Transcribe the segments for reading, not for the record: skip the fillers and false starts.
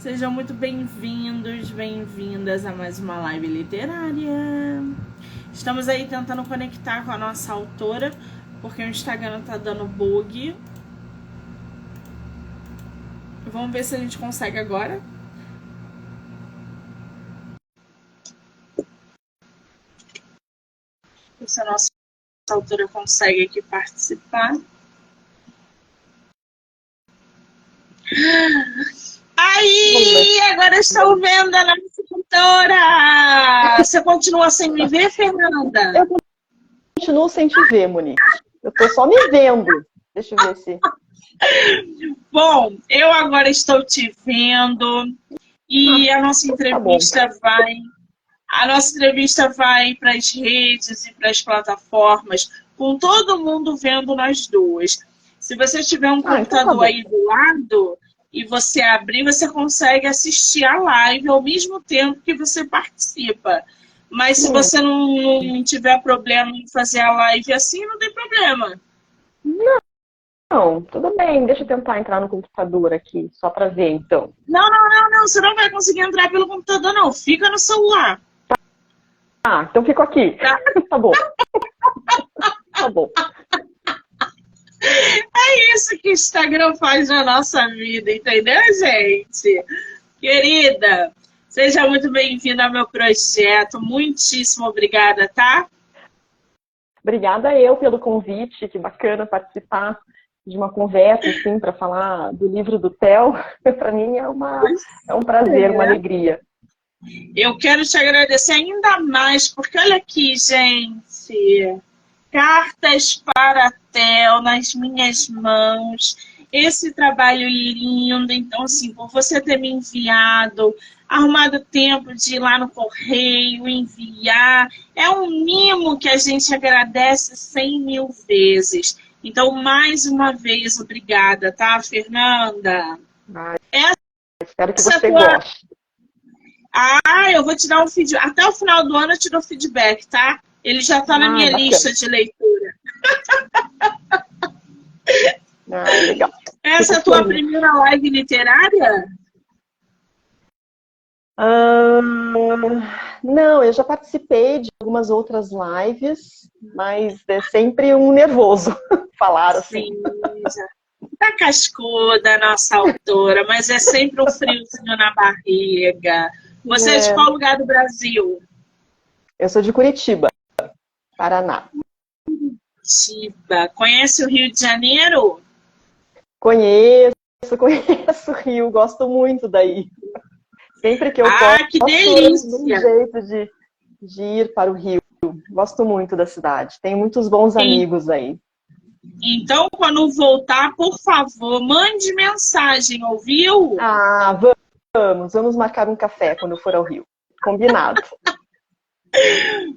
Sejam muito bem-vindos, bem-vindas a mais uma live literária. Estamos aí tentando conectar com a nossa autora, porque o Instagram tá dando bug. Vamos ver se a gente consegue agora. Se a nossa autora consegue aqui participar. Aí, agora estou vendo a nossa autora! Você continua sem me ver, Fernanda? Eu continuo sem te ver, Monique. Eu tô só me vendo. Deixa eu ver se... Bom, eu agora estou te vendo e a nossa entrevista vai... A nossa entrevista vai para as redes e para as plataformas, com todo mundo vendo nós duas. Se você tiver um computador aí do lado e você abrir, você consegue assistir a live ao mesmo tempo que você participa. Mas se você não tiver problema em fazer a live assim, não tem problema. Não, tudo bem. Deixa eu tentar entrar no computador aqui, só para ver, então. Não. Você não vai conseguir entrar pelo computador, não. Fica no celular. Ah, então fico aqui. Tá bom. Tá bom. É isso que o Instagram faz na nossa vida, entendeu, gente? Querida, seja muito bem-vinda ao meu projeto. Muitíssimo obrigada, tá? Obrigada eu pelo convite. Que bacana participar de uma conversa, assim, para falar do livro do Theo. Para mim é um prazer, uma alegria. Eu quero te agradecer ainda mais, porque olha aqui, gente. Cartas para Theo nas minhas mãos. Esse trabalho lindo. Então, assim, por você ter me enviado, arrumado tempo de ir lá no correio, enviar. É um mimo que a gente agradece 100.000 vezes. Então, mais uma vez, obrigada, tá, Fernanda? Espero que você goste. Eu vou te dar um feedback. Até o final do ano eu te dou feedback, tá? Ele já tá na minha lista de leitura. Legal. Essa é a tua primeira live literária? Não, eu já participei de algumas outras lives, mas é sempre um nervoso falar assim. Sim, tá cascuda a nossa autora, mas é sempre um friozinho na barriga. Você é de qual lugar do Brasil? Eu sou de Curitiba, Paraná. Curitiba. Conhece o Rio de Janeiro? Conheço o Rio, gosto muito daí. Sempre que eu posso, que delícia! um jeito de ir para o Rio. Gosto muito da cidade. Tenho muitos bons amigos aí. Então, quando voltar, por favor, mande mensagem, ouviu? Vamos marcar um café quando eu for ao Rio. Combinado.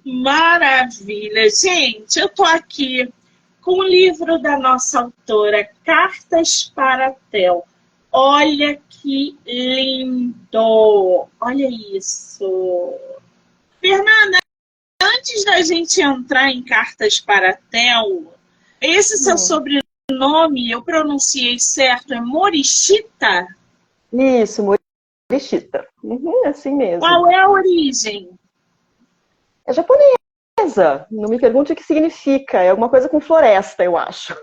Maravilha! Gente, eu tô aqui com o livro da nossa autora, Cartas para Theo. Olha que lindo! Olha isso! Fernanda, antes da gente entrar em Cartas para Theo, esse seu sobrenome, eu pronunciei certo, é Morishita? Isso, Morishita. Assim mesmo. Qual é a origem? É japonesa. Não me pergunte o que significa. É alguma coisa com floresta, eu acho.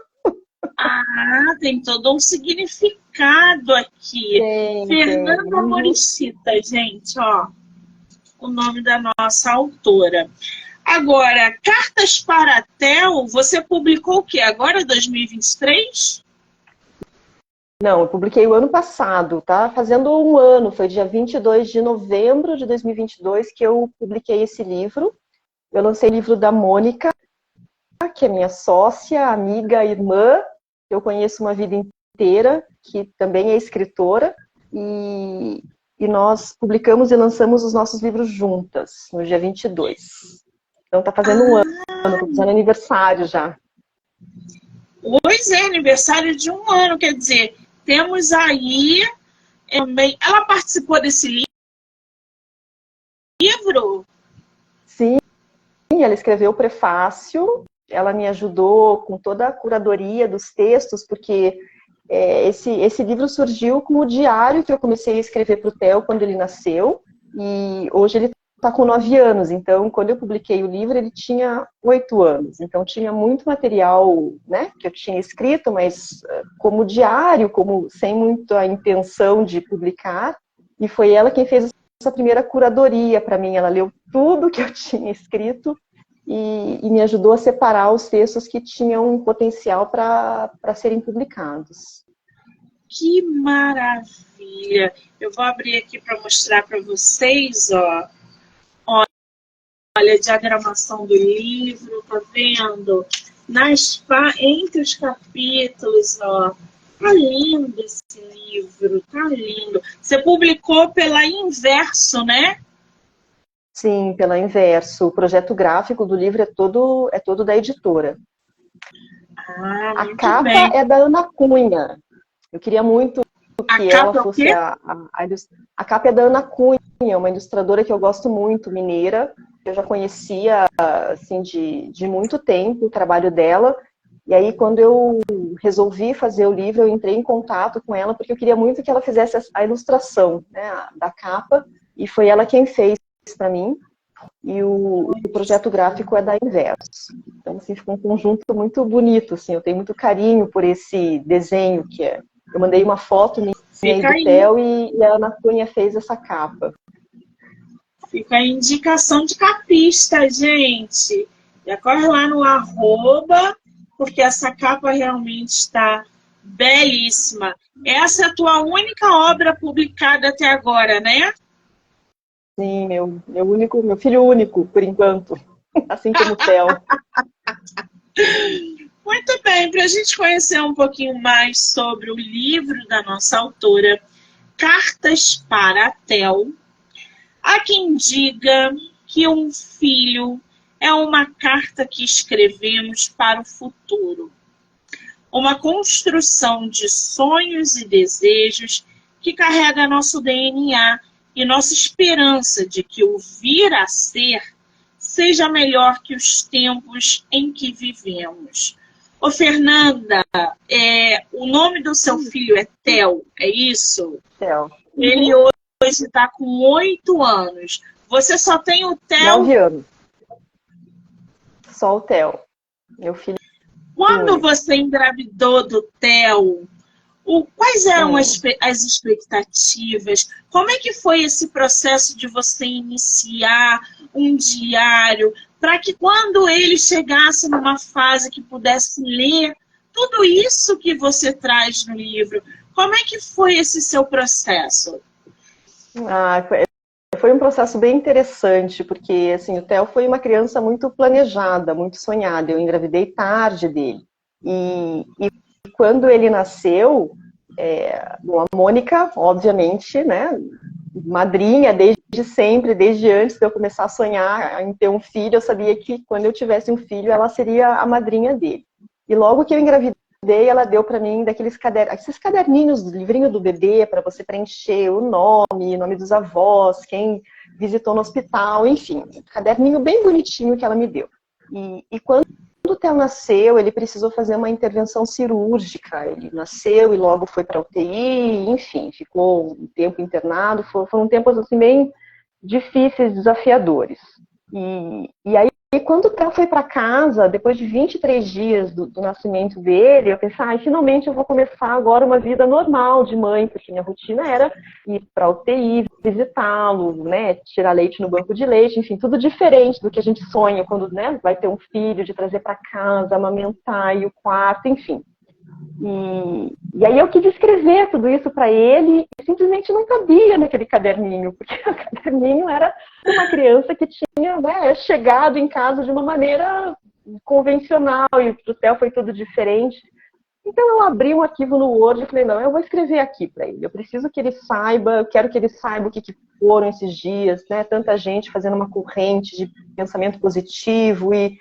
Tem todo um significado aqui. Fernanda Morishita, gente, ó. O nome da nossa autora. Agora, Cartas para Theo, você publicou o quê? Agora, 2023? Não, eu publiquei o ano passado, tá? Fazendo um ano, foi dia 22 de novembro de 2022 que eu publiquei esse livro. Eu lancei o livro da Mônica, que é minha sócia, amiga, irmã, que eu conheço uma vida inteira, que também é escritora, e nós publicamos e lançamos os nossos livros juntas, no dia 22. Então tá fazendo um ano, tô fazendo aniversário já. Pois é, aniversário de um ano, quer dizer, temos aí também... Ela participou desse livro? Sim, ela escreveu o prefácio, ela me ajudou com toda a curadoria dos textos, porque esse livro surgiu como diário que eu comecei a escrever para o Theo quando ele nasceu, e hoje ele está com 9 anos, então quando eu publiquei o livro ele tinha 8 anos, então tinha muito material, né, que eu tinha escrito, mas como diário, como sem muita intenção de publicar, e foi ela quem fez essa primeira curadoria para mim, ela leu tudo que eu tinha escrito e me ajudou a separar os textos que tinham potencial para serem publicados. Que maravilha! Eu vou abrir aqui para mostrar para vocês, ó. Olha a diagramação do livro, tá vendo? Entre os capítulos, ó. Tá lindo esse livro, tá lindo. Você publicou pela Inverso, né? Sim, pela Inverso. O projeto gráfico do livro é todo da editora. A capa bem. é da Ana Cunha. Eu queria muito que ela fosse a capa é da Ana Cunha, uma ilustradora que eu gosto muito, mineira. Eu já conhecia assim, de muito tempo o trabalho dela. E aí, quando eu resolvi fazer o livro, eu entrei em contato com ela, porque eu queria muito que ela fizesse a ilustração, né, da capa, e foi ela quem fez para mim. E o projeto gráfico é da Inverso. Então, assim, ficou um conjunto muito bonito, assim, eu tenho muito carinho por esse desenho que é. Eu mandei uma foto minha e do Theo e a Ana Cunha fez essa capa. Fica a indicação de capista, gente. Já corre lá no @, porque essa capa realmente está belíssima. Essa é a tua única obra publicada até agora, né? Sim, meu filho único, por enquanto. Assim como o Theo. Muito bem, para a gente conhecer um pouquinho mais sobre o livro da nossa autora, Cartas para a Theo, há quem diga que um filho é uma carta que escrevemos para o futuro. Uma construção de sonhos e desejos que carrega nosso DNA e nossa esperança de que o vir a ser seja melhor que os tempos em que vivemos. Ô, Fernanda, o nome do seu filho é Theo, é isso? Theo. Ele hoje está com 8 anos. Você só tem o Theo? 9 anos. Só o Theo, meu filho. Quando você engravidou do Theo, quais eram as expectativas? Como é que foi esse processo de você iniciar um diário para que quando ele chegasse numa fase que pudesse ler tudo isso que você traz no livro? Como é que foi esse seu processo? Foi um processo bem interessante, porque assim, o Theo foi uma criança muito planejada, muito sonhada. Eu engravidei tarde dele. E quando ele nasceu, a Mônica, obviamente, né, madrinha desde sempre, desde antes de eu começar a sonhar em ter um filho, eu sabia que quando eu tivesse um filho, ela seria a madrinha dele. E logo que eu engravidei, ela deu para mim esses caderninhos do livrinho do bebê para você preencher o nome dos avós, quem visitou no hospital, enfim, um caderninho bem bonitinho que ela me deu. E quando o Theo nasceu, ele precisou fazer uma intervenção cirúrgica. Ele nasceu e logo foi para a UTI, enfim, ficou um tempo internado. Foram tempos assim, bem difíceis, desafiadores. E aí, quando o Theo foi para casa, depois de 23 dias do nascimento dele, eu pensei, finalmente eu vou começar agora uma vida normal de mãe, porque minha rotina era ir para a UTI, visitá-lo, né, tirar leite no banco de leite, enfim, tudo diferente do que a gente sonha quando, né, vai ter um filho, de trazer para casa, amamentar, e o quarto, enfim. E aí eu quis escrever tudo isso para ele e simplesmente não cabia naquele caderninho, porque o caderninho era uma criança que tinha, né, chegado em casa de uma maneira convencional e para o Theo foi tudo diferente. Então eu abri um arquivo no Word e falei, não, eu vou escrever aqui para ele. Eu preciso que ele saiba, eu quero que ele saiba o que foram esses dias, né? Tanta gente fazendo uma corrente de pensamento positivo e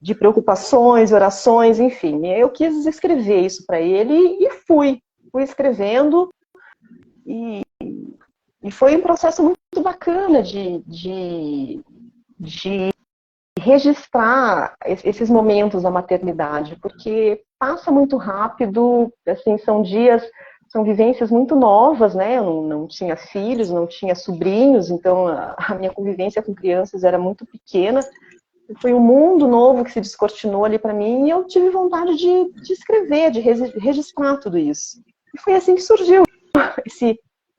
de preocupações, orações, enfim. Eu quis escrever isso para ele e fui escrevendo e foi um processo muito bacana de registrar esses momentos da maternidade, porque passa muito rápido, assim, são vivências muito novas, né? Eu não tinha filhos, não tinha sobrinhos, então a minha convivência com crianças era muito pequena. Foi um mundo novo que se descortinou ali para mim e eu tive vontade de escrever, de registrar tudo isso. E foi assim que surgiu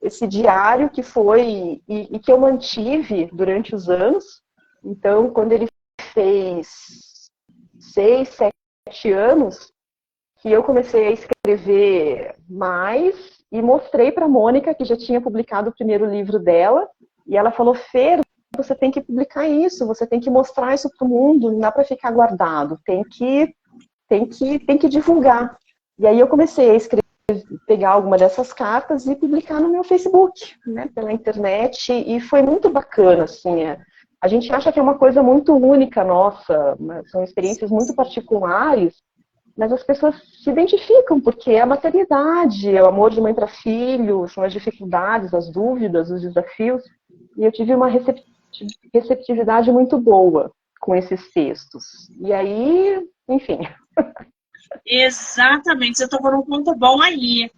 esse diário que foi e que eu mantive durante os anos. Então, quando ele fez 6, 7 anos, que eu comecei a escrever mais e mostrei para a Mônica, que já tinha publicado o primeiro livro dela, e ela falou: Fer, você tem que publicar isso, você tem que mostrar isso para o mundo, não dá para ficar guardado, tem que divulgar. E aí eu comecei a escrever, pegar alguma dessas cartas e publicar no meu Facebook, né, pela internet, e foi muito bacana, assim, a gente acha que é uma coisa muito única nossa, são experiências muito particulares, mas as pessoas se identificam, porque é a maternidade, é o amor de mãe para filho, são as dificuldades, as dúvidas, os desafios. E eu tive uma receptividade muito boa com esses textos. E aí, enfim. Exatamente, você tocou num ponto bom aí,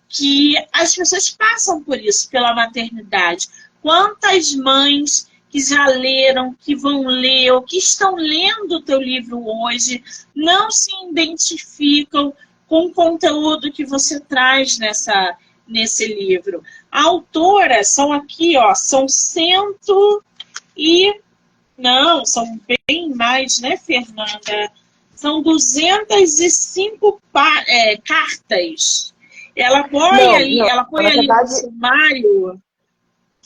que as pessoas passam por isso, pela maternidade. Quantas mães que já leram, que vão ler, ou que estão lendo o teu livro hoje, não se identificam com o conteúdo que você traz nesse livro. A autora, são aqui, ó, são são bem mais, né, Fernanda? São 205 cartas. Ela põe ali no sumário.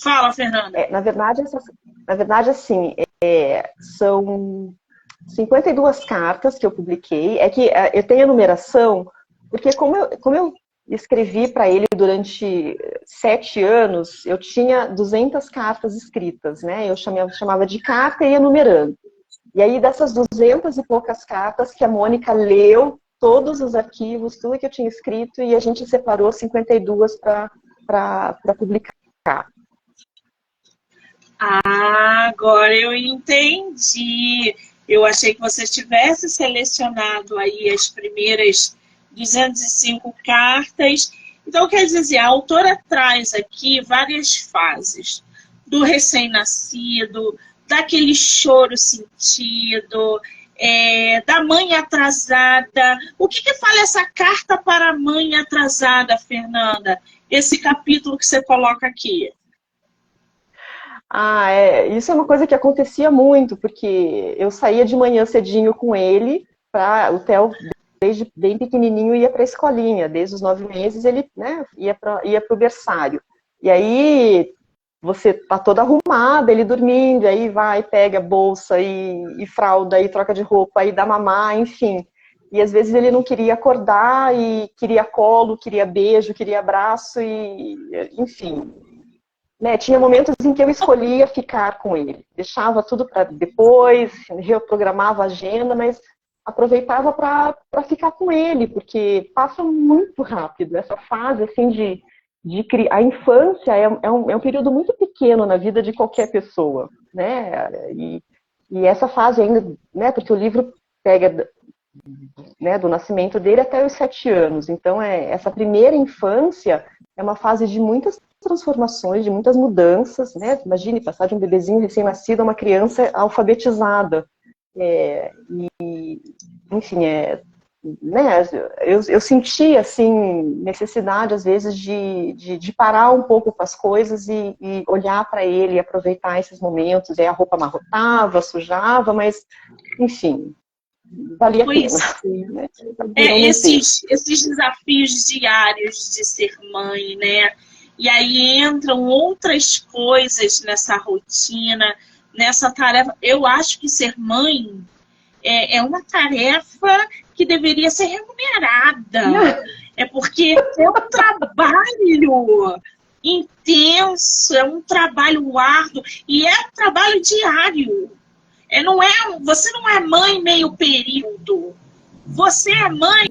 Fala, Fernanda. Na verdade, assim, são 52 cartas que eu publiquei. É que eu tenho a numeração, porque como eu escrevi para ele durante 7 anos, eu tinha 200 cartas escritas, né? Eu chamava de carta e ia numerando. E aí, dessas 200 e poucas cartas que a Mônica leu, todos os arquivos, tudo que eu tinha escrito, e a gente separou 52 para publicar. Agora eu entendi. Eu achei que você tivesse selecionado aí as primeiras 205 cartas. Então, quer dizer, a autora traz aqui várias fases. Do recém-nascido, daquele choro sentido, da mãe atrasada. O que fala essa carta para a mãe atrasada, Fernanda? Esse capítulo que você coloca aqui. Isso é uma coisa que acontecia muito, porque eu saía de manhã cedinho com ele, o Theo, desde bem pequenininho, ia para a escolinha, desde os 9 meses ele, né, ia para o berçário. E aí você tá toda arrumada, ele dormindo, aí vai, pega bolsa e fralda, e troca de roupa, aí dá mamar, enfim. E às vezes ele não queria acordar, e queria colo, queria beijo, queria abraço, enfim. Né, tinha momentos em que eu escolhia ficar com ele. Deixava tudo para depois, reprogramava a agenda, mas aproveitava para ficar com ele, porque passa muito rápido. Essa fase assim, a infância é um período muito pequeno na vida de qualquer pessoa. Né? E essa fase ainda, né, porque o livro pega, né, do nascimento dele até os 7 anos. Então, essa primeira infância é uma fase de muitas transformações, de muitas mudanças, né? Imagine passar de um bebezinho recém-nascido a uma criança alfabetizada. Enfim, né? Eu senti, assim, necessidade, às vezes, de parar um pouco com as coisas e olhar para ele e aproveitar esses momentos. Aí a roupa amarrotava, sujava, mas, enfim, valia a pena. Né? Esses desafios diários de ser mãe, né? E aí entram outras coisas nessa rotina, nessa tarefa. Eu acho que ser mãe é uma tarefa que deveria ser remunerada. É porque é um trabalho intenso, é um trabalho árduo e é um trabalho diário. Você não é mãe meio período. Você é mãe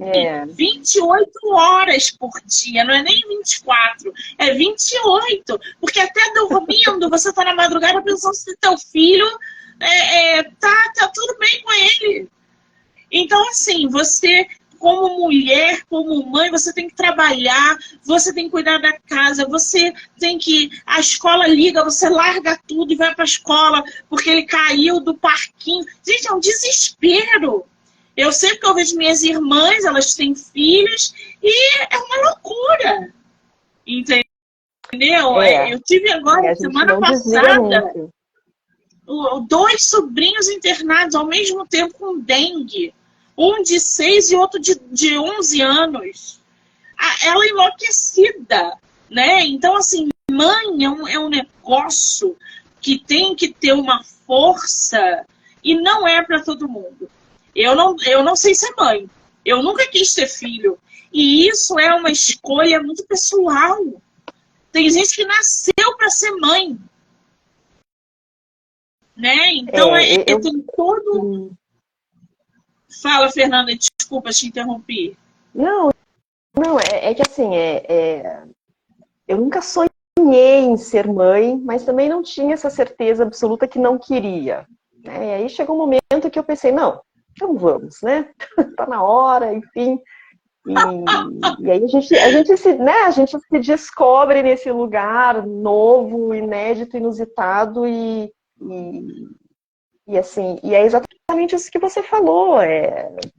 28 horas por dia, não é nem 24, é 28. Porque até dormindo, você está na madrugada pensando se teu filho tá tudo bem com ele. Então, assim, você, como mulher, como mãe, você tem que trabalhar, você tem que cuidar da casa, você tem que... A escola liga, você larga tudo e vai para a escola porque ele caiu do parquinho. Gente, é um desespero. Eu sempre que eu vejo minhas irmãs, elas têm filhos, e é uma loucura. Entendeu? Eu tive agora, a gente semana não desliga passada, muito. 2 sobrinhos internados ao mesmo tempo com dengue. Um de 6 e outro de 11 anos. Ela enlouquecida, né? Então, assim, mãe é um negócio que tem que ter uma força e não é para todo mundo. Eu não sei ser mãe. Eu nunca quis ter filho. E isso é uma escolha muito pessoal. Tem gente que nasceu para ser mãe. Né? Então, tem todo... Fala, Fernanda, desculpa, te interrompi. Não, é que assim, eu nunca sonhei em ser mãe, mas também não tinha essa certeza absoluta que não queria. Né? E aí chegou um momento que eu pensei, não, então vamos, né? Tá na hora, enfim. E aí a gente se descobre nesse lugar novo, inédito, inusitado assim, e é exatamente isso que você falou,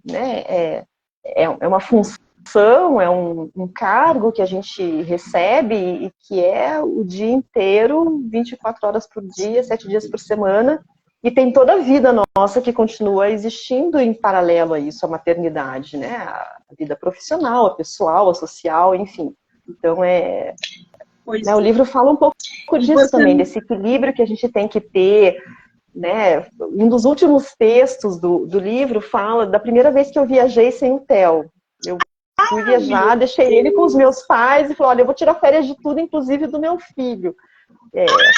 né, é uma função, é um cargo que a gente recebe e que é o dia inteiro, 24 horas por dia, 7 dias por semana, e tem toda a vida nossa que continua existindo em paralelo a isso, a maternidade, né, a vida profissional, a pessoal, a social, enfim. Então, né, o livro fala um pouco disso também, desse equilíbrio que a gente tem que ter, né? Um dos últimos textos do livro fala da primeira vez que eu viajei sem o Theo. Eu fui viajar, deixei ele com os meus pais e falei, olha, eu vou tirar férias de tudo, inclusive do meu filho.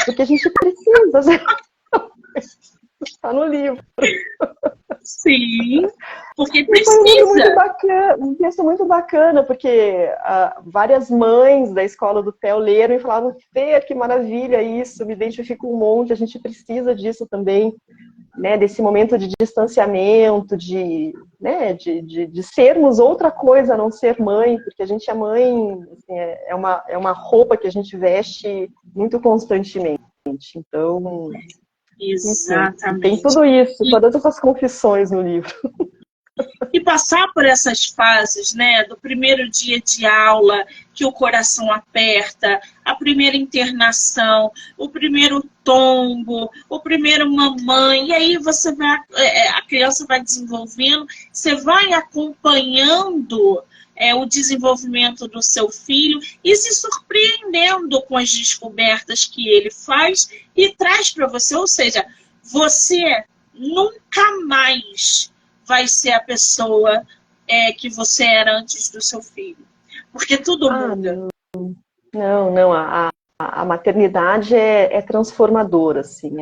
Porque a gente precisa. Está no livro. Sim, porque precisa. Foi um texto muito bacana, porque várias mães da escola do Theo leram e falavam, Fê, que maravilha isso, me identifico um monte, a gente precisa disso também, né, desse momento de distanciamento, né, de sermos outra coisa a não ser mãe, porque a gente é mãe, assim, é uma roupa que a gente veste muito constantemente. Então, exatamente. Enfim, tem tudo isso, todas essas confissões no livro. E passar por essas fases, né, do primeiro dia de aula, que o coração aperta, a primeira internação, o primeiro tombo, o primeiro mamãe, e aí você vai, a criança vai desenvolvendo, você vai acompanhando o desenvolvimento do seu filho e se surpreendendo com as descobertas que ele faz e traz para você, ou seja, você nunca mais vai ser a pessoa que você era antes do seu filho. Porque tudo muda. Não. A maternidade é transformadora, assim,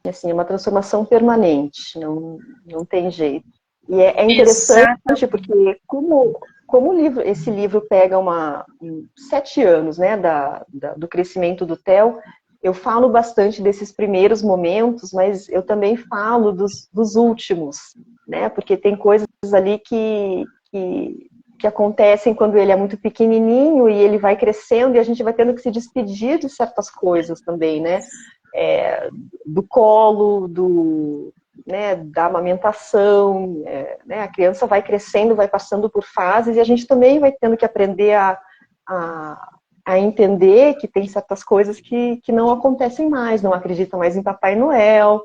assim, é uma transformação permanente, não tem jeito. E é interessante porque como esse livro pega 7 anos, né, do crescimento do Theo, eu falo bastante desses primeiros momentos, mas eu também falo dos últimos, né? Porque tem coisas ali que acontecem quando ele é muito pequenininho e ele vai crescendo e a gente vai tendo que se despedir de certas coisas também, né? Do colo, né, da amamentação, né? A criança vai crescendo, vai passando por fases e a gente também vai tendo que aprender a entender que tem certas coisas que não acontecem mais, não acredita mais em Papai Noel.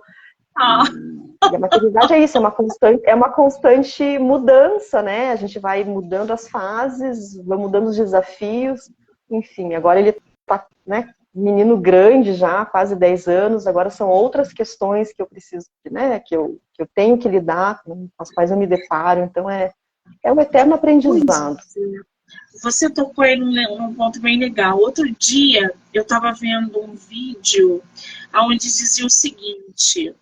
E a maternidade é isso, é uma constante mudança, né? A gente vai mudando as fases, vai mudando os desafios. Enfim, agora ele está, né, menino grande já, quase 10 anos, agora são outras questões que eu preciso, né, que eu tenho que lidar, com as quais eu me deparo. Então é um eterno aprendizado. Você tocou aí num ponto bem legal. Outro dia, eu estava vendo um vídeo onde dizia o seguinte,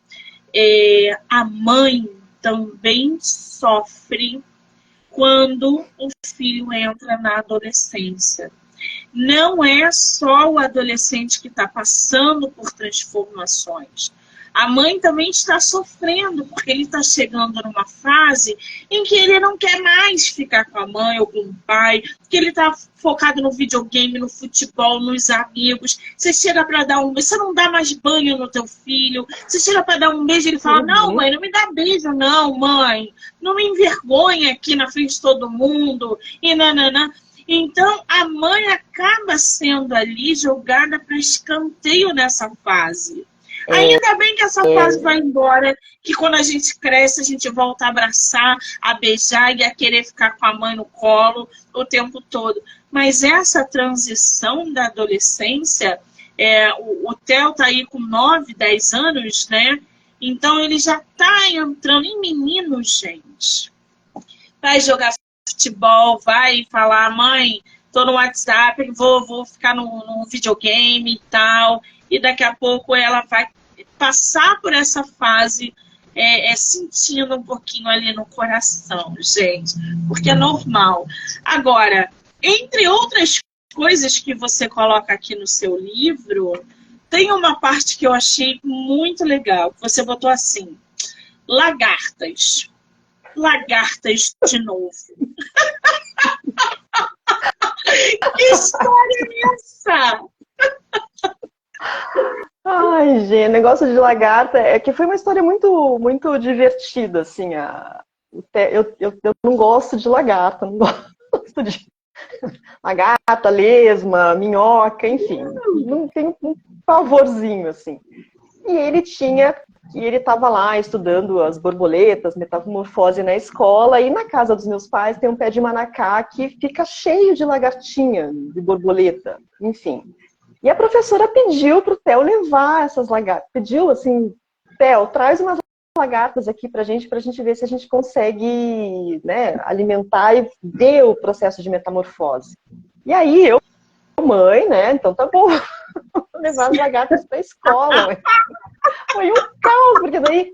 a mãe também sofre quando o filho entra na adolescência. não é só o adolescente que está passando por transformações. A mãe também está sofrendo, porque ele está chegando numa fase em que ele não quer mais ficar com a mãe ou com o pai, porque ele está focado no videogame, no futebol, nos amigos. Você chega para dar um beijo, você não dá mais banho no teu filho. Você chega para dar um beijo, ele fala, não, mãe, não me dá beijo, não, mãe. Não me envergonha aqui na frente de todo mundo. E nananã. Então, a mãe acaba sendo ali jogada para escanteio nessa fase. Ainda bem que essa fase vai embora, que quando a gente cresce, a gente volta a abraçar, a beijar e a querer ficar com a mãe no colo o tempo todo. Mas essa transição da adolescência, o Theo tá aí com 9, 10 anos, né? Então ele já tá entrando em menino, gente. Vai jogar futebol, vai falar, mãe, tô no WhatsApp, vou ficar no videogame e tal. E daqui a pouco ela vai passar por essa fase sentindo um pouquinho ali no coração, gente, porque é normal. Agora, entre outras coisas que você coloca aqui no seu livro, tem uma parte que eu achei muito legal, que você botou assim, lagartas. Lagartas de novo. Que história é essa? Ai, gente, negócio de lagarta é que foi uma história muito, muito divertida, assim. Eu não gosto de lagarta, não gosto de lagarta, lesma, minhoca, enfim, não tenho um pavorzinho, assim. E ele estava lá estudando as borboletas, metamorfose na escola, e na casa dos meus pais tem um pé de manacá que fica cheio de lagartinha, de borboleta, enfim. E a professora pediu para o Theo levar essas lagartas. Pediu assim, Theo, traz umas lagartas aqui para a gente ver se a gente consegue, né, alimentar e ver o processo de metamorfose. E aí mãe, né, então tá bom, vou levar as lagartas para a escola. Foi um caos, porque daí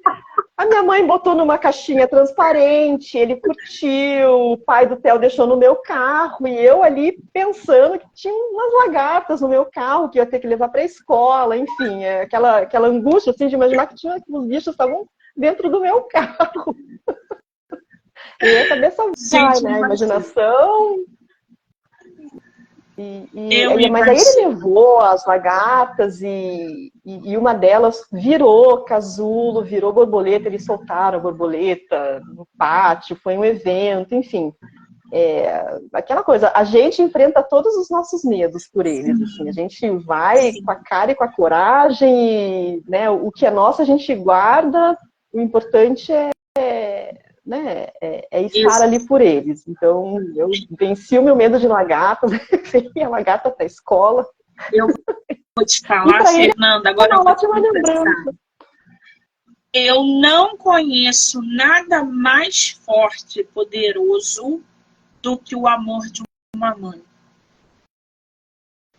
a minha mãe botou numa caixinha transparente, ele curtiu, o pai do Theo deixou no meu carro, e eu ali pensando que tinha umas lagartas no meu carro, que eu ia ter que levar para a escola, enfim, aquela angústia assim, de imaginar que os bichos estavam dentro do meu carro. E a cabeça vai, né? A imaginação. Mas aí ele levou as lagartas e uma delas virou casulo, virou borboleta, eles soltaram a borboleta no pátio, foi um evento, enfim. Aquela coisa, a gente enfrenta todos os nossos medos por eles, assim, a gente vai com a cara e com a coragem, e, né, o que é nosso a gente guarda, o importante é estar ali por eles. Então, eu venci o meu medo de lagarta, venci a lagarta até a escola. Eu vou te falar, Fernanda, agora eu vou te confessar. Eu não conheço nada mais forte e poderoso do que o amor de uma mãe.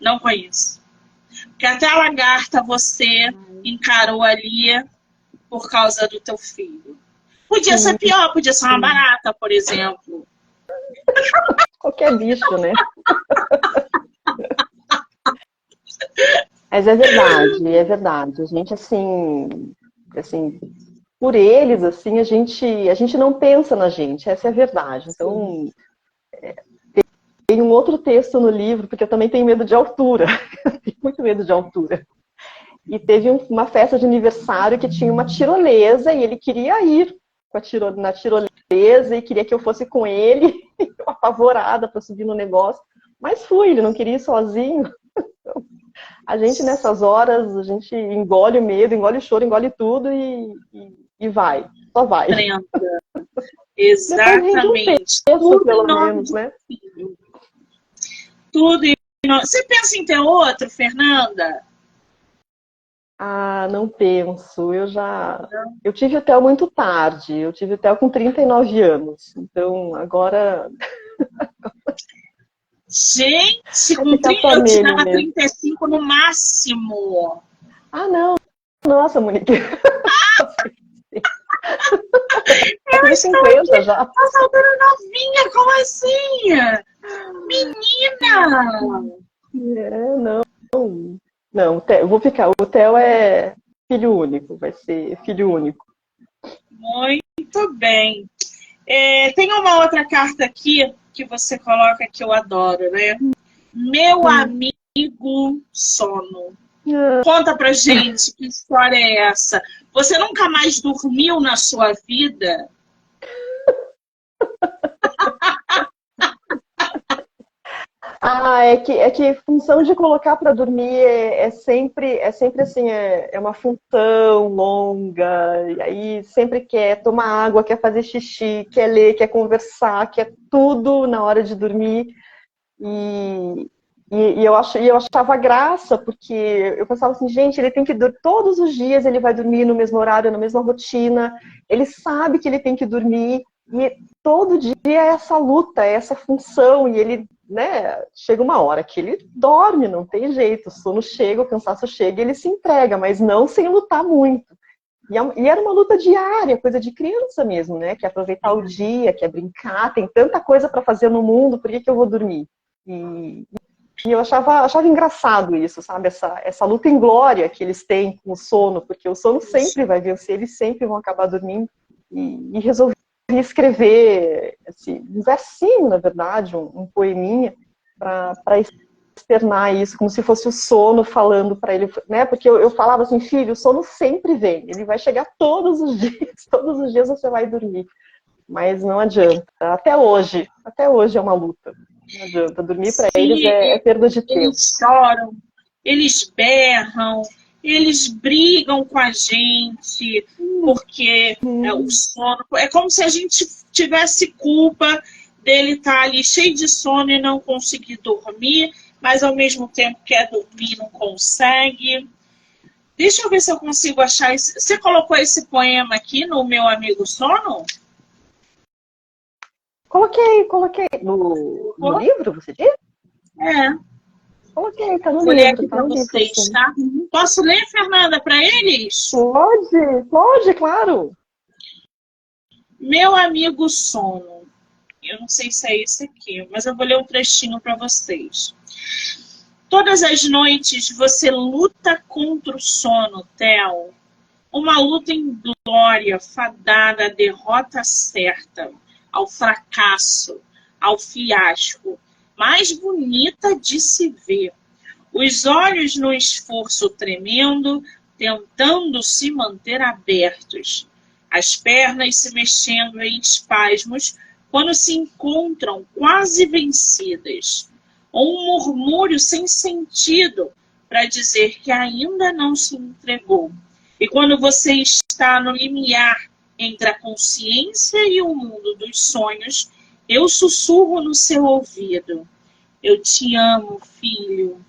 Não conheço. Porque até a lagarta você encarou ali por causa do teu filho. Podia ser pior, podia ser uma barata, por exemplo. Qualquer bicho, né? Mas é verdade. A gente, assim, por eles, assim, a gente não pensa na gente, essa é a verdade. Então, tem um outro texto no livro, porque eu também tenho medo de altura. Tenho muito medo de altura. E teve uma festa de aniversário que tinha uma tirolesa e ele queria ir na tirolesa e queria que eu fosse com ele, apavorada para subir no negócio. Mas fui, ele não queria ir sozinho. Então, a gente, nessas horas, a gente engole o medo, engole o choro, engole tudo e vai. Só vai. Exatamente. Tudo pelo menos, né? Tudo. Você pensa em ter outro, Fernanda? Ah, não penso. Eu tive o Theo muito tarde. Eu tive o Theo com 39 anos. Então, agora... Gente, com 30, eu tirava 35 no máximo. Ah, não. Nossa, Monique. Tá com 50 já. Tá solteira novinha, como assim? Menina! Não. Não, eu vou ficar. O Theo é filho único, vai ser filho único. Muito bem. Tem uma outra carta aqui que você coloca que eu adoro, né? Meu amigo sono. Conta pra gente que história é essa. Você nunca mais dormiu na sua vida? É que função de colocar para dormir é sempre assim, é uma função longa, e aí sempre quer tomar água, quer fazer xixi, quer ler, quer conversar, quer tudo na hora de dormir. E, eu achava graça, porque eu pensava assim, gente, ele tem que dormir todos os dias, ele vai dormir no mesmo horário, na mesma rotina, ele sabe que ele tem que dormir, e todo dia é essa luta, é essa função, e ele, né, chega uma hora que ele dorme, não tem jeito, o sono chega, o cansaço chega, ele se entrega, mas não sem lutar muito. E era uma luta diária, coisa de criança mesmo, né? Quer aproveitar o dia, quer brincar, tem tanta coisa para fazer no mundo, por que eu vou dormir? E eu achava engraçado isso, sabe? Essa luta inglória que eles têm com o sono, porque o sono sempre vai vencer, eles sempre vão acabar dormindo. E resolvi escrever assim, um versinho, na verdade, um poeminha, para externar isso, como se fosse o sono falando para ele, né? Porque eu falava assim, filho, o sono sempre vem, ele vai chegar todos os dias você vai dormir. Mas não adianta. Até hoje é uma luta. Não adianta. Dormir para eles Sim, é perda de tempo. eles choram, eles berram, eles brigam com a gente, porque o sono. É como se a gente tivesse culpa dele estar ali cheio de sono e não conseguir dormir, mas ao mesmo tempo quer dormir e não consegue. Deixa eu ver se eu consigo achar esse. Você colocou esse poema aqui no Meu Amigo Sono? Coloquei no livro, você disse? É. Coloquei, tá no Vou ler livro, aqui tá para no livro, vocês, sim. tá? Posso ler, Fernanda, para eles? Pode, claro. Meu amigo sono. Eu não sei se é esse aqui, mas eu vou ler um trechinho para vocês. Todas as noites você luta contra o sono, Theo. Uma luta em glória, fadada à derrota certa, ao fracasso, ao fiasco, mais bonita de se ver. Os olhos no esforço tremendo, tentando se manter abertos. As pernas se mexendo em espasmos quando se encontram quase vencidas. Ou um murmúrio sem sentido para dizer que ainda não se entregou. E quando você está no limiar entre a consciência e o mundo dos sonhos, eu sussurro no seu ouvido. Eu te amo, filho.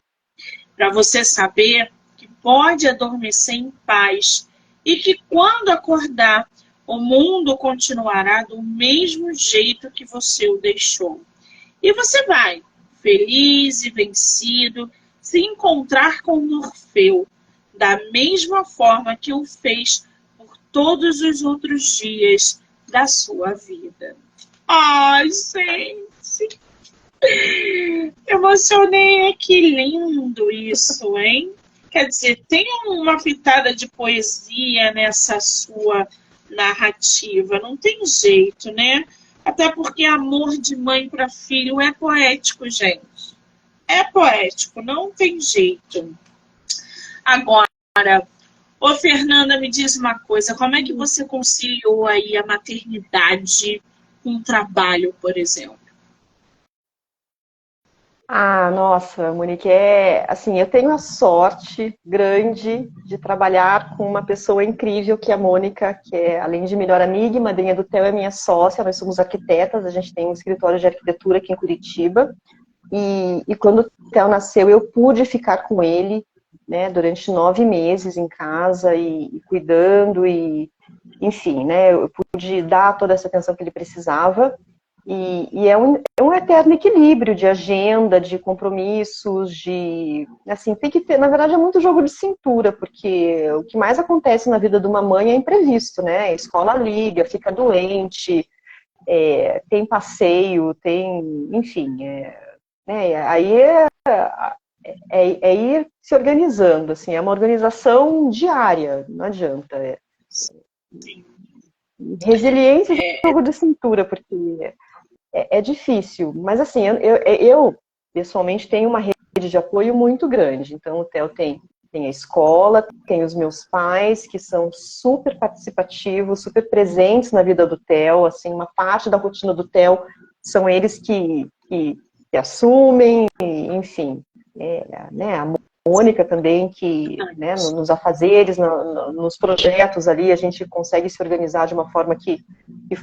Para você saber que pode adormecer em paz e que quando acordar, o mundo continuará do mesmo jeito que você o deixou. E você vai, feliz e vencido, se encontrar com Morfeu, da mesma forma que o fez por todos os outros dias da sua vida. Ai, gente! Emocionei, que lindo isso, hein? Quer dizer, tem uma pitada de poesia nessa sua narrativa, não tem jeito, né? Até porque amor de mãe para filho é poético, gente. É poético, não tem jeito. Agora, ô Fernanda, me diz uma coisa, como é que você conciliou aí a maternidade com o trabalho, por exemplo? Nossa, Monique, assim, eu tenho a sorte grande de trabalhar com uma pessoa incrível que é a Mônica, que é, além de melhor amiga e madrinha do Theo, é minha sócia, nós somos arquitetas, a gente tem um escritório de arquitetura aqui em Curitiba, e quando o Theo nasceu, eu pude ficar com ele, né, durante 9 meses em casa, e cuidando, e enfim, né, eu pude dar toda essa atenção que ele precisava. E é um eterno equilíbrio de agenda, de compromissos, de... Assim, tem que ter... Na verdade, é muito jogo de cintura, porque o que mais acontece na vida de uma mãe é imprevisto, né? A escola liga, fica doente, tem passeio, tem... Enfim, né? Aí é ir se organizando, assim, é uma organização diária, não adianta. Resiliência de jogo de cintura, porque é difícil, mas assim, eu pessoalmente tenho uma rede de apoio muito grande. Então, o Theo tem a escola, tem os meus pais, que são super participativos, super presentes na vida do Theo. Assim, uma parte da rotina do Theo são eles que assumem, enfim. Né, a Mônica também, que né, nos afazeres, nos projetos ali, a gente consegue se organizar de uma forma que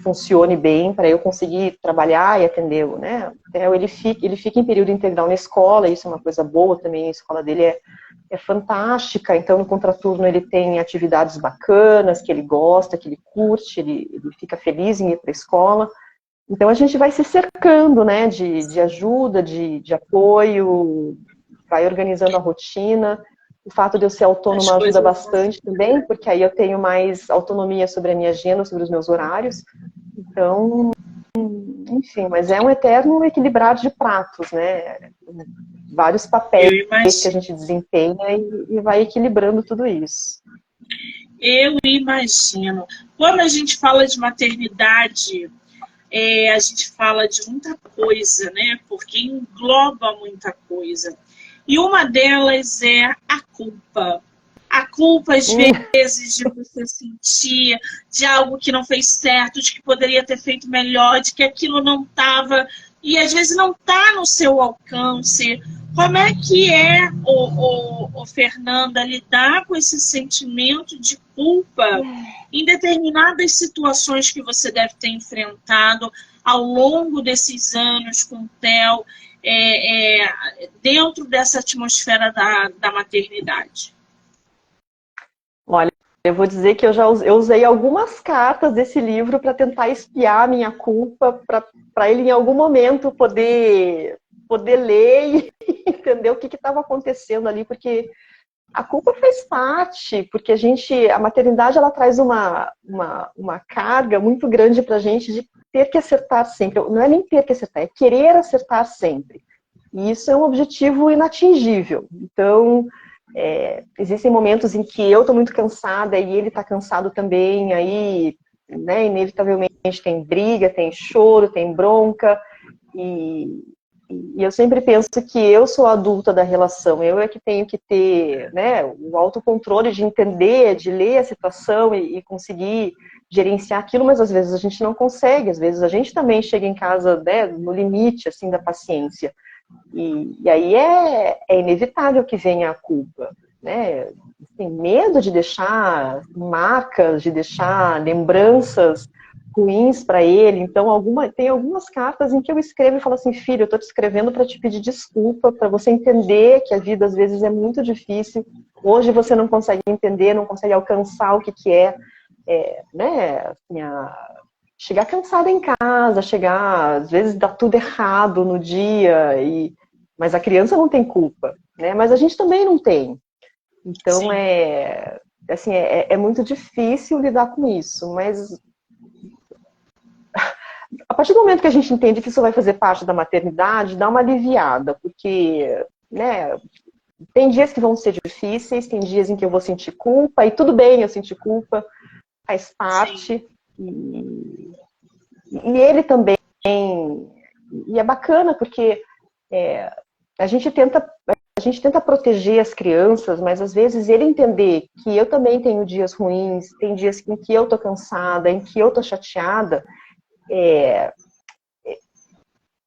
funcione bem, para eu conseguir trabalhar e atender, né? Ele fica em período integral na escola, isso é uma coisa boa também, a escola dele é fantástica, então no contraturno ele tem atividades bacanas, que ele gosta, que ele curte, ele fica feliz em ir para a escola. Então a gente vai se cercando, né, de ajuda, de apoio, vai organizando a rotina. O fato de eu ser autônoma ajuda bastante também, porque aí eu tenho mais autonomia sobre a minha agenda, sobre os meus horários. Então, enfim, mas é um eterno equilibrar de pratos, né? Vários papéis que a gente desempenha e vai equilibrando tudo isso. Eu imagino. Quando a gente fala de maternidade, a gente fala de muita coisa, né? Porque engloba muita coisa. E uma delas é a culpa. A culpa, às vezes, de você sentir de algo que não fez certo, de que poderia ter feito melhor, de que aquilo não estava, e às vezes não está no seu alcance. Como é que o Fernanda, lidar com esse sentimento de culpa em determinadas situações que você deve ter enfrentado ao longo desses anos com o Theo, dentro dessa atmosfera da maternidade? Olha, eu vou dizer que eu usei algumas cartas desse livro para tentar espiar a minha culpa, para ele em algum momento poder ler e entender o que estava acontecendo ali, porque a culpa faz parte, porque a maternidade ela traz uma carga muito grande para a gente de ter que acertar sempre. Não é nem ter que acertar, é querer acertar sempre. E isso é um objetivo inatingível. Então, existem momentos em que eu estou muito cansada e ele está cansado também, aí, né, inevitavelmente tem briga, tem choro, tem bronca, e eu sempre penso que eu sou a adulta da relação, eu é que tenho que ter, né, o autocontrole de entender, de ler a situação e conseguir gerenciar aquilo, mas às vezes a gente não consegue, às vezes a gente também chega em casa, né, no limite assim, da paciência. E aí é inevitável que venha a culpa, né? Tem medo de deixar marcas, de deixar lembranças ruins para ele. Então, tem algumas cartas em que eu escrevo e falo assim, filho, eu estou te escrevendo para te pedir desculpa, para você entender que a vida às vezes é muito difícil. Hoje você não consegue entender, não consegue alcançar o que é, né? Assim, chegar cansada em casa, às vezes dá tudo errado no dia, mas a criança não tem culpa, né? Mas a gente também não tem. Então, sim, assim, é muito difícil lidar com isso, mas a partir do momento que a gente entende que isso vai fazer parte da maternidade, dá uma aliviada, porque, né, tem dias que vão ser difíceis, tem dias em que eu vou sentir culpa, e tudo bem eu sentir culpa, faz parte. E ele também, e é bacana porque a gente tenta proteger as crianças, mas às vezes ele entender que eu também tenho dias ruins, tem dias em que eu tô cansada, em que eu tô chateada,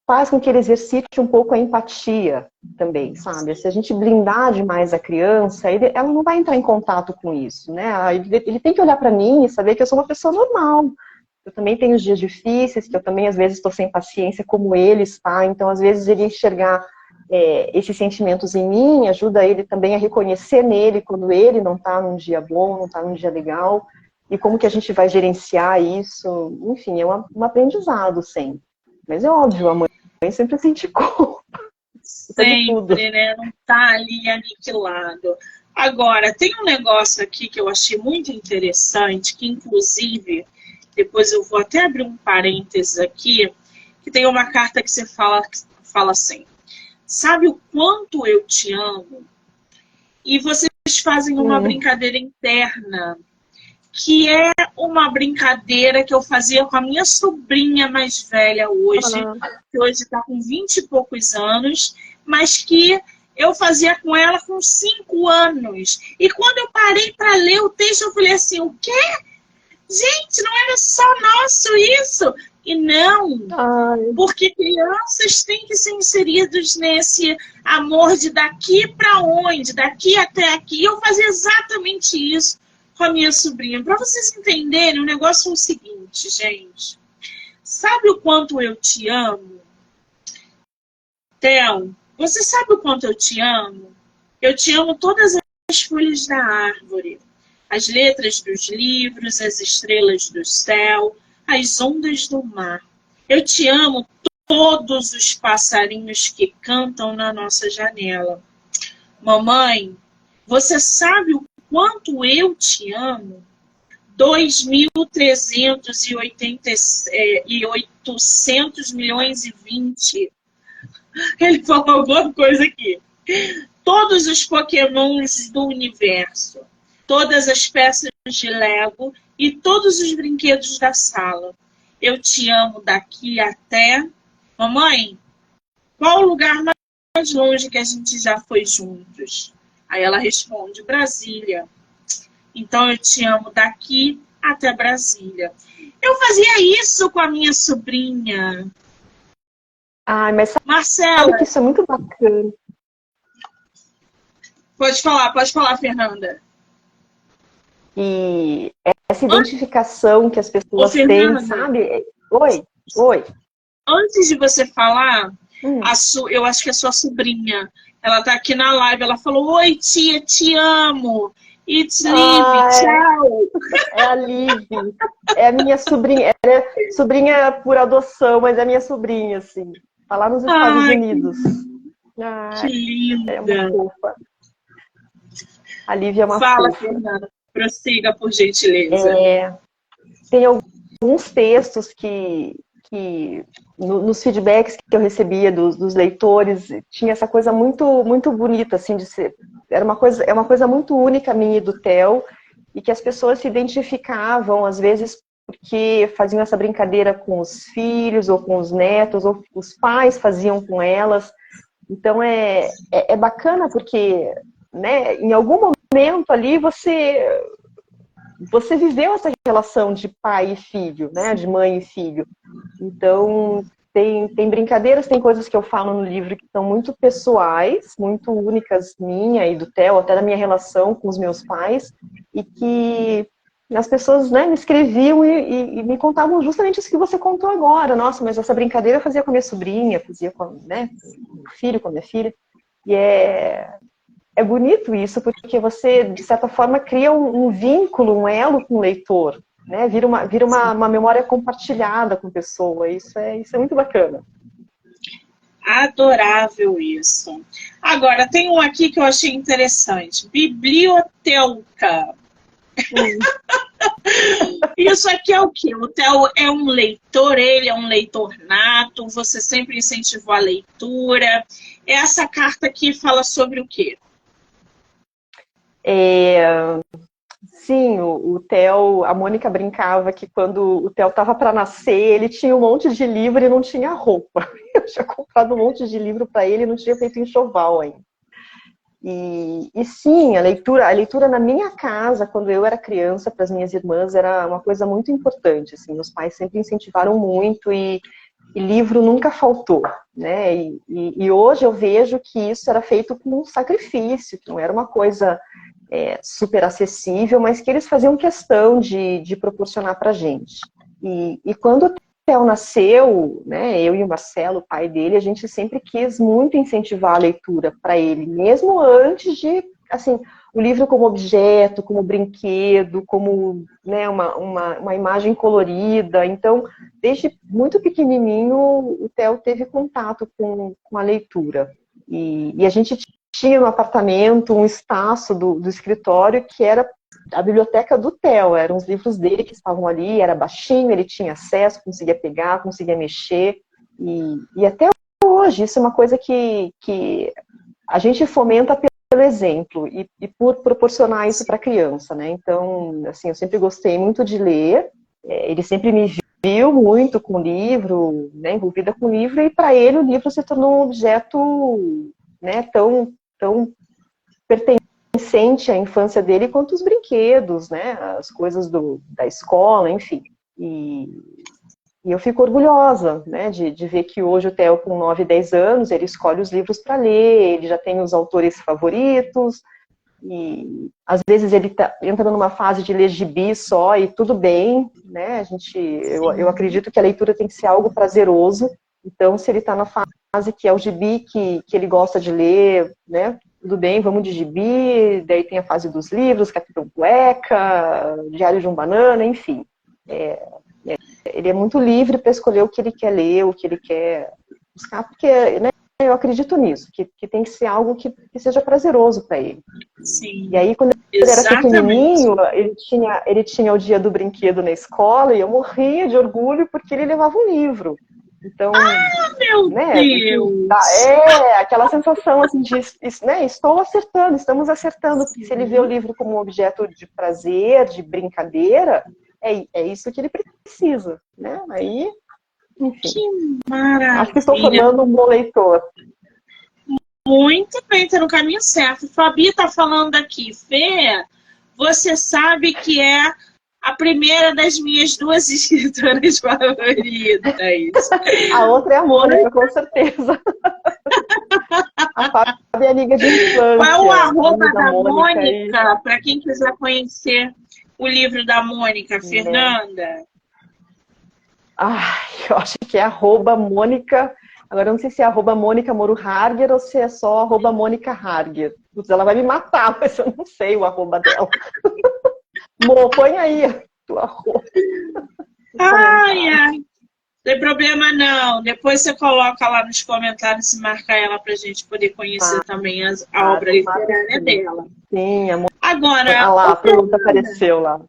faz com que ele exercite um pouco a empatia também, sabe? Se a gente blindar demais a criança, ela não vai entrar em contato com isso, né? Ele tem que olhar para mim e saber que eu sou uma pessoa normal. Eu também tenho os dias difíceis, que eu também às vezes estou sem paciência, como ele está. Então, às vezes, ele enxergar esses sentimentos em mim ajuda ele também a reconhecer nele quando ele não está num dia bom, não está num dia legal. E como que a gente vai gerenciar isso? Enfim, é um aprendizado sempre. Mas é óbvio, a mãe sempre sente culpa. De tudo. Sempre, né? Não tá ali aniquilado. Agora, tem um negócio aqui que eu achei muito interessante, que inclusive, depois eu vou até abrir um parênteses aqui, que tem uma carta que você fala assim, sabe o quanto eu te amo? E vocês fazem uma brincadeira interna, que é uma brincadeira que eu fazia com a minha sobrinha mais velha hoje, que hoje está com 20 e poucos anos, mas que eu fazia com ela com 5 anos. E quando eu parei para ler o texto, eu falei assim, o quê? Gente, não era só nosso isso? E não, porque crianças têm que ser inseridas nesse amor de daqui para onde, daqui até aqui. Eu fazia exatamente isso com a minha sobrinha. Para vocês entenderem, o negócio é o seguinte, gente. Sabe o quanto eu te amo? Theo, você sabe o quanto eu te amo? Eu te amo todas as folhas da árvore, as letras dos livros, as estrelas do céu, as ondas do mar. Eu te amo todos os passarinhos que cantam na nossa janela. Mamãe, você sabe o quanto eu te amo? 2.380 milhões e 20. Ele falou alguma coisa aqui. Todos os pokémons do universo, todas as peças de Lego e todos os brinquedos da sala. Eu te amo daqui até... Mamãe, qual o lugar mais longe que a gente já foi juntos? Aí ela responde, Brasília. Então eu te amo daqui até Brasília. Eu fazia isso com a minha sobrinha. Mas Marcela, sabe que isso é muito bacana. pode falar, Fernanda. E essa identificação que as pessoas têm, sabe? Oi. Antes de você falar, eu acho que a sua sobrinha, ela tá aqui na live, ela falou, oi tia, te amo. It's Liv, tchau. É a Liv. É a minha sobrinha. Ela é sobrinha por adoção, mas é minha sobrinha, assim. Tá lá nos Estados Unidos. Que linda. É uma fofa. A Liv é uma Fala, fofa. Fernanda. Prossiga, por gentileza. Tem alguns textos que nos feedbacks que eu recebia dos leitores, tinha essa coisa muito, muito bonita, assim, de ser. É uma coisa muito única minha e do Theo, e que as pessoas se identificavam, às vezes, porque faziam essa brincadeira com os filhos, ou com os netos, ou os pais faziam com elas. Então, é bacana, porque, né, em algum momento ali você viveu essa relação de pai e filho, né, de mãe e filho. Então, tem brincadeiras, tem coisas que eu falo no livro que são muito pessoais, muito únicas minha e do Theo, até da minha relação com os meus pais, e que as pessoas, né, me escreviam e me contavam justamente isso que você contou agora. Nossa, mas essa brincadeira eu fazia com a minha sobrinha, fazia com, né, com o meu filho, com a minha filha. E é bonito isso, porque você, de certa forma, cria um vínculo, um elo com o leitor, né? Vira uma memória compartilhada com a pessoa. Isso é muito bacana. Adorável isso. Agora, tem um aqui que eu achei interessante. Biblioteca. Isso aqui é o quê? O Theo é um leitor, ele é um leitor nato, você sempre incentivou a leitura. Essa carta aqui fala sobre o quê? Sim, o Theo, a Mônica brincava que quando o Theo estava para nascer, ele tinha um monte de livro e não tinha roupa. Eu tinha comprado um monte de livro para ele e não tinha feito enxoval ainda. E sim, a leitura na minha casa, quando eu era criança, para as minhas irmãs, era uma coisa muito importante. Assim, meus pais sempre incentivaram muito e livro nunca faltou, né? E hoje eu vejo que isso era feito com um sacrifício, que não era uma coisa super acessível, mas que eles faziam questão de proporcionar para a gente. E quando o Theo nasceu, né, eu e o Marcelo, o pai dele, a gente sempre quis muito incentivar a leitura para ele, mesmo antes de, assim, o livro como objeto, como brinquedo, como, né, uma imagem colorida. Então, desde muito pequenininho, o Theo teve contato com a leitura. E a gente tinha no apartamento um espaço do escritório que era a biblioteca do Theo, eram os livros dele que estavam ali, era baixinho, ele tinha acesso, conseguia pegar, conseguia mexer, e até hoje isso é uma coisa que a gente fomenta pelo exemplo e por proporcionar isso para a criança, né? Então, assim, eu sempre gostei muito de ler, ele sempre me viu muito com o livro, né, envolvida com o livro, e para ele o livro se tornou um objeto, né, tão pertencente à infância dele quanto os brinquedos, né, as coisas da escola, enfim. E eu fico orgulhosa, né, de ver que hoje o Theo, com 9, 10 anos, ele escolhe os livros para ler, ele já tem os autores favoritos, e às vezes ele entra numa fase de ler gibi só, e tudo bem, né, eu acredito que a leitura tem que ser algo prazeroso, então se ele está na fase que é o gibi que ele gosta de ler, né, tudo bem, vamos de gibi, daí tem a fase dos livros, Capitão Cueca, Diário de um Banana, enfim. Ele é muito livre para escolher o que ele quer ler, o que ele quer buscar, porque, né, eu acredito nisso, que tem que ser algo que seja prazeroso para ele. Sim, e aí, quando ele era pequenininho, ele tinha o dia do brinquedo na escola, e eu morria de orgulho porque ele levava um livro. Então, meu Deus! Aquela sensação assim de, né, estou acertando, estamos acertando, porque se ele vê o livro como um objeto de prazer, de brincadeira, é isso que ele precisa, né? Aí, enfim. Que maravilha! Acho que estou formando um bom leitor. Muito bem, está no caminho certo. Fabi está falando aqui, Fê, você sabe que é a primeira das minhas 2 escritoras favoritas. A outra é a Mônica, com certeza. A Fábio é amiga de infância. Qual é o arroba da Mônica, para quem quiser conhecer o livro da Mônica, Fernanda? Eu acho que é @Mônica. Agora eu não sei se é @Mônica Moro Harger ou se é só @Mônica Harger. Ela vai me matar, mas eu não sei o arroba dela. Mo, põe aí a tua arroba. Ai. Não tem problema não. Depois você coloca lá nos comentários e marca ela para a gente poder conhecer também a obra literária dela. Sim, amor. Agora, lá, pronto, apareceu lá.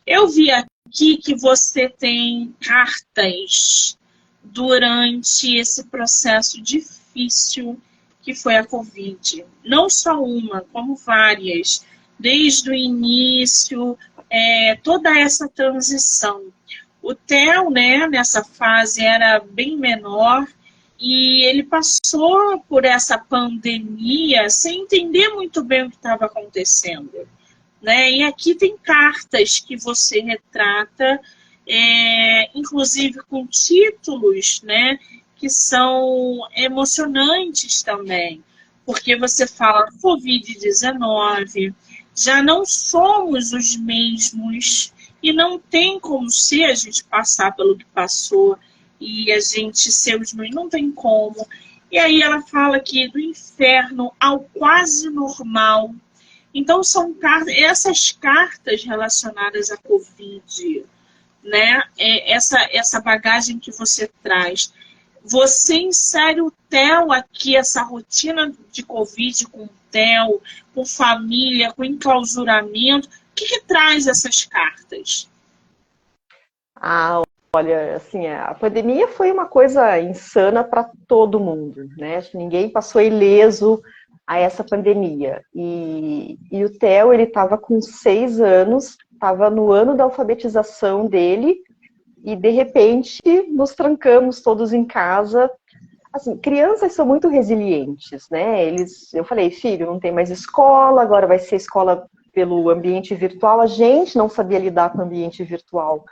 Eu vi aqui que você tem cartas durante esse processo difícil que foi a Covid. Não só uma, como várias. Desde o início, toda essa transição. O Theo, né, nessa fase era bem menor e ele passou por essa pandemia sem entender muito bem o que estava acontecendo, né? E aqui tem cartas que você retrata, inclusive com títulos, né, que são emocionantes também, porque você fala Covid-19, já não somos os mesmos. E não tem como ser a gente passar pelo que passou e a gente ser os mesmos, não tem como. E aí ela fala aqui do inferno ao quase normal. Então são essas cartas relacionadas à Covid, né? Essa bagagem que você traz. Você insere o Theo aqui, essa rotina de Covid com o Theo, com família, com enclausuramento. O que traz essas cartas? Olha, assim, a pandemia foi uma coisa insana para todo mundo, né? Acho que ninguém passou ileso a essa pandemia. E o Theo, ele estava com 6 anos, estava no ano da alfabetização dele, e de repente nos trancamos todos em casa. Assim, crianças são muito resilientes, né? Eu falei, filho, não tem mais escola, agora vai ser escola pelo ambiente virtual. A gente não sabia lidar com o ambiente virtual,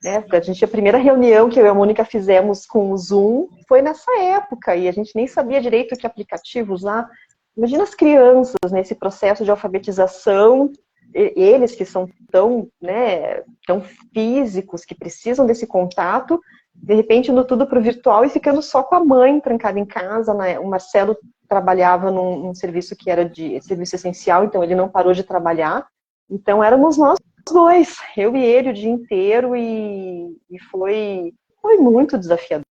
né? A primeira reunião que eu e a Mônica fizemos com o Zoom foi nessa época, e a gente nem sabia direito que aplicativo usar. Imagina as crianças nesse processo de alfabetização, eles que são tão, né, tão físicos, que precisam desse contato, de repente indo tudo para o virtual e ficando só com a mãe trancada em casa, né? O Marcelo trabalhava num serviço que era de serviço essencial, então ele não parou de trabalhar. Então éramos nós dois, eu e ele o dia inteiro, e foi muito desafiador,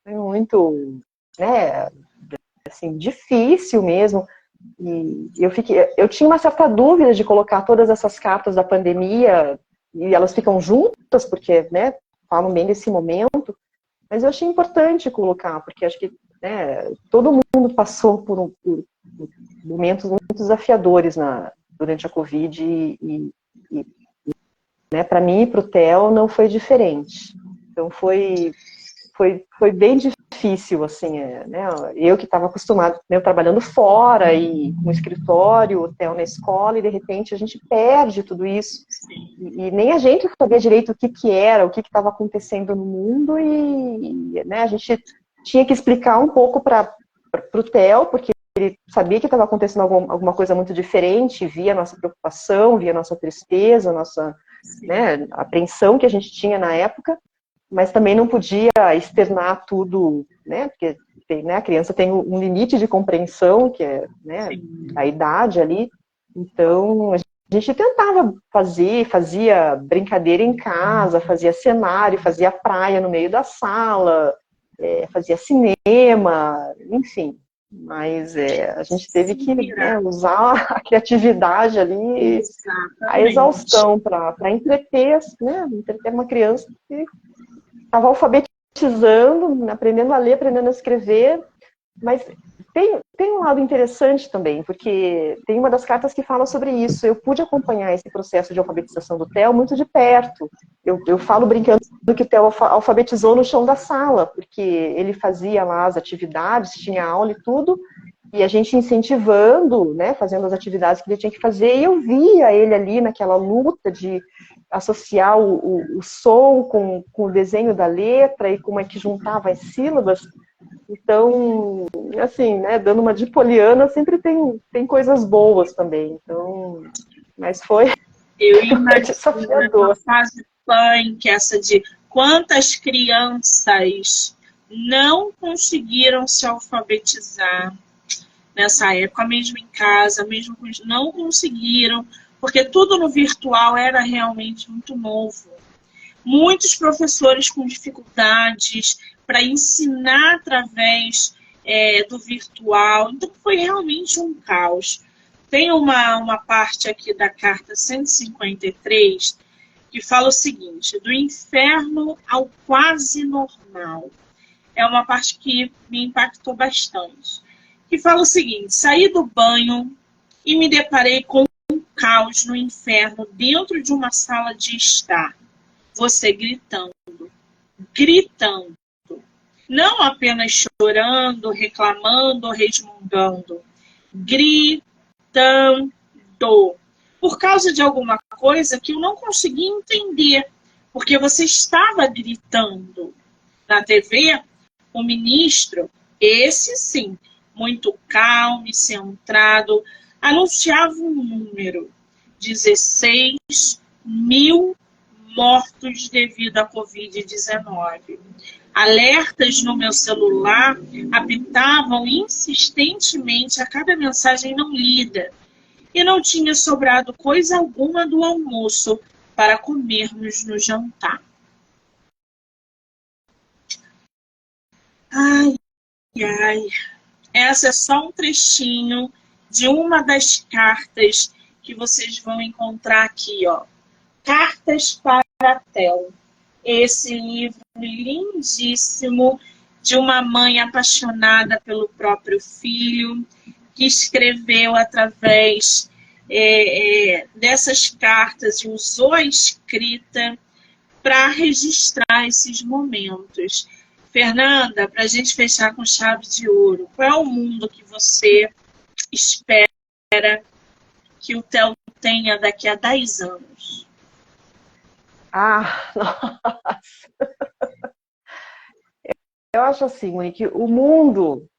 foi muito, né, assim, difícil mesmo. E eu tinha uma certa dúvida de colocar todas essas cartas da pandemia, e elas ficam juntas, porque, né, falam bem desse momento, mas eu achei importante colocar, porque acho que, né, todo mundo passou por momentos muito desafiadores durante a Covid, e né, para mim e para o Theo não foi diferente. Então foi bem difícil, assim, né? Eu que estava acostumado, né, trabalhando fora e com o escritório, o Theo na escola, e de repente a gente perde tudo isso. E nem a gente sabia direito o que era, o que estava acontecendo no mundo, e né, a gente tinha que explicar um pouco para o Theo, porque ele sabia que estava acontecendo alguma coisa muito diferente, via a nossa preocupação, via a nossa tristeza, a nossa, né, apreensão que a gente tinha na época, mas também não podia externar tudo, né, porque né, a criança tem um limite de compreensão, que é, né, a idade ali. Então a gente tentava fazia brincadeira em casa, fazia cenário, fazia praia no meio da sala, fazia cinema, enfim. Mas a gente teve que, né, usar a criatividade ali, a exaustão para entreter, né, entreter uma criança que estava alfabetizando, aprendendo a ler, aprendendo a escrever. Mas tem um lado interessante também, porque tem uma das cartas que fala sobre isso. Eu pude acompanhar esse processo de alfabetização do Theo muito de perto. Eu falo brincando que o Theo alfabetizou no chão da sala, porque ele fazia lá as atividades, tinha aula e tudo, e a gente incentivando, né, fazendo as atividades que ele tinha que fazer, e eu via ele ali naquela luta de associar o som com o desenho da letra e como é que juntava as sílabas. Então, assim, né, dando uma de poliana, sempre tem coisas boas também. Então, mas foi desafiador. Uma fase punk, essa de quantas crianças não conseguiram se alfabetizar nessa época, mesmo em casa, mesmo não conseguiram, porque tudo no virtual era realmente muito novo. Muitos professores com dificuldades para ensinar através do virtual. Então, foi realmente um caos. Tem uma parte aqui da carta 153 que fala o seguinte: do inferno ao quase normal. É uma parte que me impactou bastante. Que fala o seguinte: saí do banho e me deparei com um caos no inferno dentro de uma sala de estar. Você gritando. Não apenas chorando, reclamando, resmungando. Gritando. Por causa de alguma coisa que eu não consegui entender. Porque você estava gritando. Na TV, o ministro, esse sim, muito calmo e centrado, anunciava um número: 16 mil mortos devido à Covid-19. Alertas no meu celular apitavam insistentemente a cada mensagem não lida. E não tinha sobrado coisa alguma do almoço para comermos no jantar. Ai, ai. Essa é só um trechinho de uma das cartas que vocês vão encontrar aqui, ó. Cartas para Theo. Esse livro lindíssimo de uma mãe apaixonada pelo próprio filho, que escreveu através dessas cartas e usou a escrita para registrar esses momentos. Fernanda, para a gente fechar com chave de ouro, qual é o mundo que você espera que o Theo tenha daqui a 10 anos? Nossa! Eu acho assim, Monique, o mundo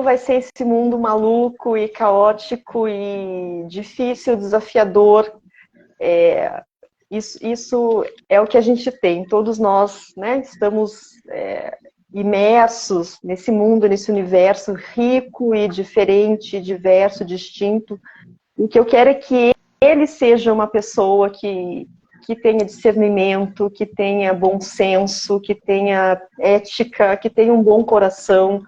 vai ser esse mundo maluco e caótico e difícil, desafiador. Isso é o que a gente tem. Todos nós, né, estamos imersos nesse mundo, nesse universo rico e diferente, diverso, distinto. O que eu quero é que ele seja uma pessoa que tenha discernimento, que tenha bom senso, que tenha ética, que tenha um bom coração.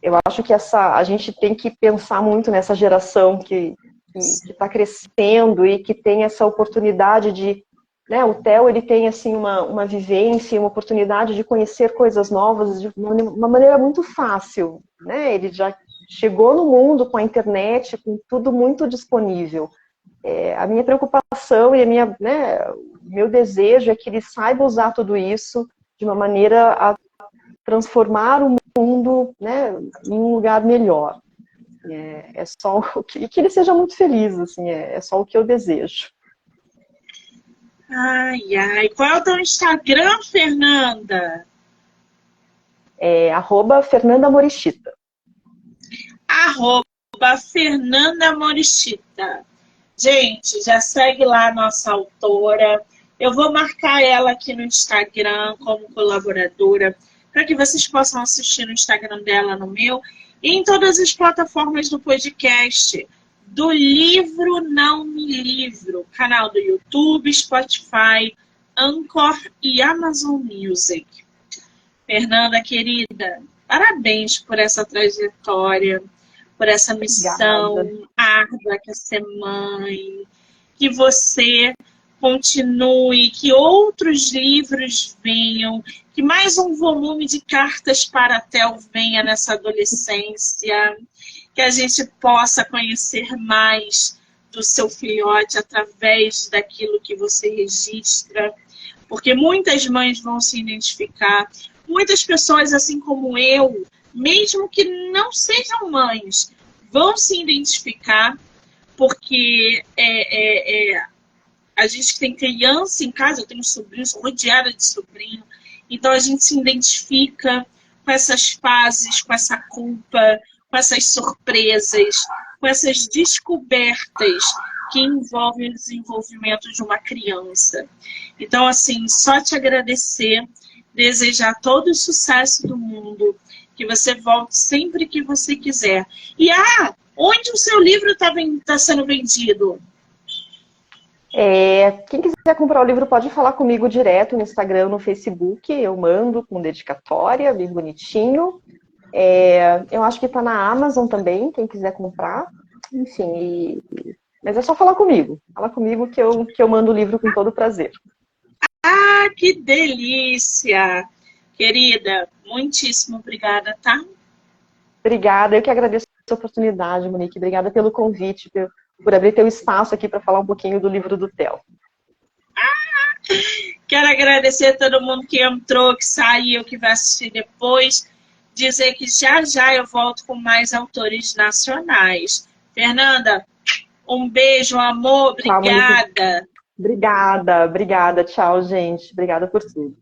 Eu acho que a gente tem que pensar muito nessa geração que está crescendo e que tem essa oportunidade de... Né, o Theo, ele tem assim, uma vivência, uma oportunidade de conhecer coisas novas de uma maneira muito fácil. Né? Ele já chegou no mundo com a internet, com tudo muito disponível. A minha preocupação e o meu desejo é que ele saiba usar tudo isso de uma maneira a transformar o mundo, né, em um lugar melhor. Só e que ele seja muito feliz, assim, é só o que eu desejo. Ai, ai. Qual é o teu Instagram, Fernanda? @Fernanda Morichita. @Fernanda Morichita. Gente, já segue lá a nossa autora. Eu vou marcar ela aqui no Instagram como colaboradora, para que vocês possam assistir no Instagram dela, no meu, e em todas as plataformas do podcast, do Livro Não Me Livro, canal do YouTube, Spotify, Anchor e Amazon Music. Fernanda, querida, parabéns por essa trajetória, por essa missão árdua que é ser mãe, que você continue, que outros livros venham, que mais um volume de cartas para a Theo venha nessa adolescência, que a gente possa conhecer mais do seu filhote através daquilo que você registra, porque muitas mães vão se identificar, muitas pessoas, assim como eu, mesmo que não sejam mães, vão se identificar, porque a gente tem criança em casa, eu tenho sobrinhos, rodeada de sobrinho, então a gente se identifica com essas fases, com essa culpa, com essas surpresas, com essas descobertas que envolvem o desenvolvimento de uma criança. Então, assim, só te agradecer, desejar todo o sucesso do mundo, que você volte sempre que você quiser. E, onde o seu livro está sendo vendido? Quem quiser comprar o livro pode falar comigo direto no Instagram, no Facebook, eu mando com dedicatória, bem bonitinho. Eu acho que está na Amazon também, quem quiser comprar. Enfim, mas é só falar comigo. Fala comigo que eu mando o livro com todo prazer. Ah, que delícia! Querida, muitíssimo obrigada, tá? Obrigada, eu que agradeço a oportunidade, Monique. Obrigada pelo convite, por abrir teu espaço aqui para falar um pouquinho do livro do Theo. Quero agradecer a todo mundo que entrou, que saiu, que vai assistir depois. Dizer que já já eu volto com mais autores nacionais. Fernanda, um beijo, um amor, obrigada. Tchau, obrigada. Tchau, gente. Obrigada por tudo.